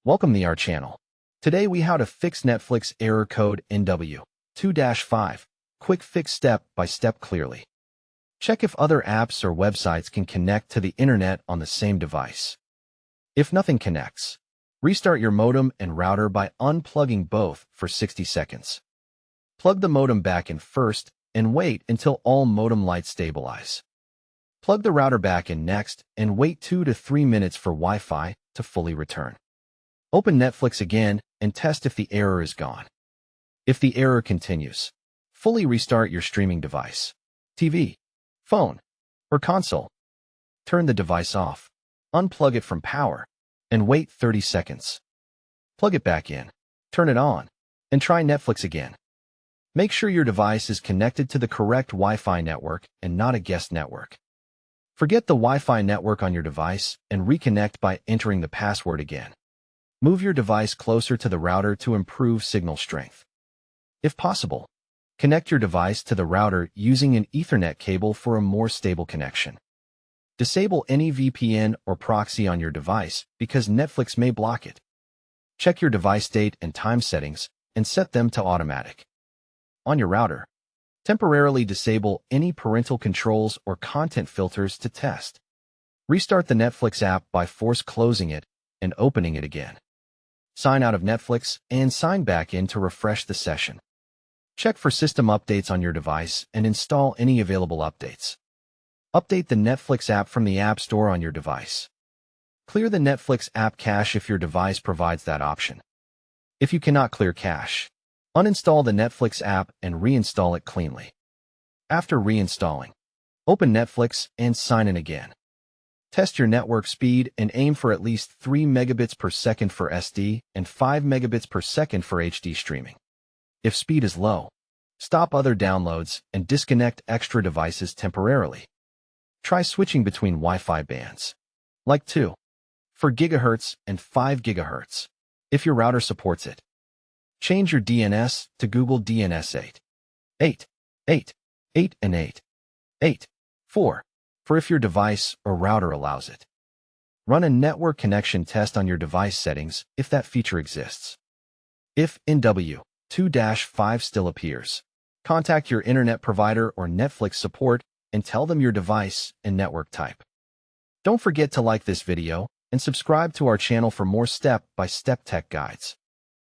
Welcome to our channel. Today we how to fix Netflix error code NW-2-5. Quick fix step-by-step clearly. Check if other apps or websites can connect to the internet on the same device. If nothing connects, restart your modem and router by unplugging both for 60 seconds. Plug the modem back in first and wait until all modem lights stabilize. Plug the router back in next and wait 2 to 3 minutes for Wi-Fi to fully return. Open Netflix again and test if the error is gone. If the error continues, fully restart your streaming device, TV, phone, or console. Turn the device off, unplug it from power, and wait 30 seconds. Plug it back in, turn it on, and try Netflix again. Make sure your device is connected to the correct Wi-Fi network and not a guest network. Forget the Wi-Fi network on your device and reconnect by entering the password again. Move your device closer to the router to improve signal strength. If possible, connect your device to the router using an Ethernet cable for a more stable connection. Disable any VPN or proxy on your device because Netflix may block it. Check your device date and time settings and set them to automatic. On your router, temporarily disable any parental controls or content filters to test. Restart the Netflix app by force closing it and opening it again. Sign out of Netflix and sign back in to refresh the session. Check for system updates on your device and install any available updates. Update the Netflix app from the App Store on your device. Clear the Netflix app cache if your device provides that option. If you cannot clear cache, uninstall the Netflix app and reinstall it cleanly. After reinstalling, open Netflix and sign in again. Test your network speed and aim for at least 3 megabits per second for SD and 5 megabits per second for HD streaming. If speed is low, stop other downloads and disconnect extra devices temporarily. Try switching between Wi-Fi bands, like 2, 4 GHz and 5 GHz, if your router supports it. Change your DNS to Google DNS 8 and 8.4 for if your device or router allows it. Run a network connection test on your device settings if that feature exists. If NW-2-5 still appears, contact your internet provider or Netflix support and tell them your device and network type. Don't forget to like this video and subscribe to our channel for more step-by-step tech guides.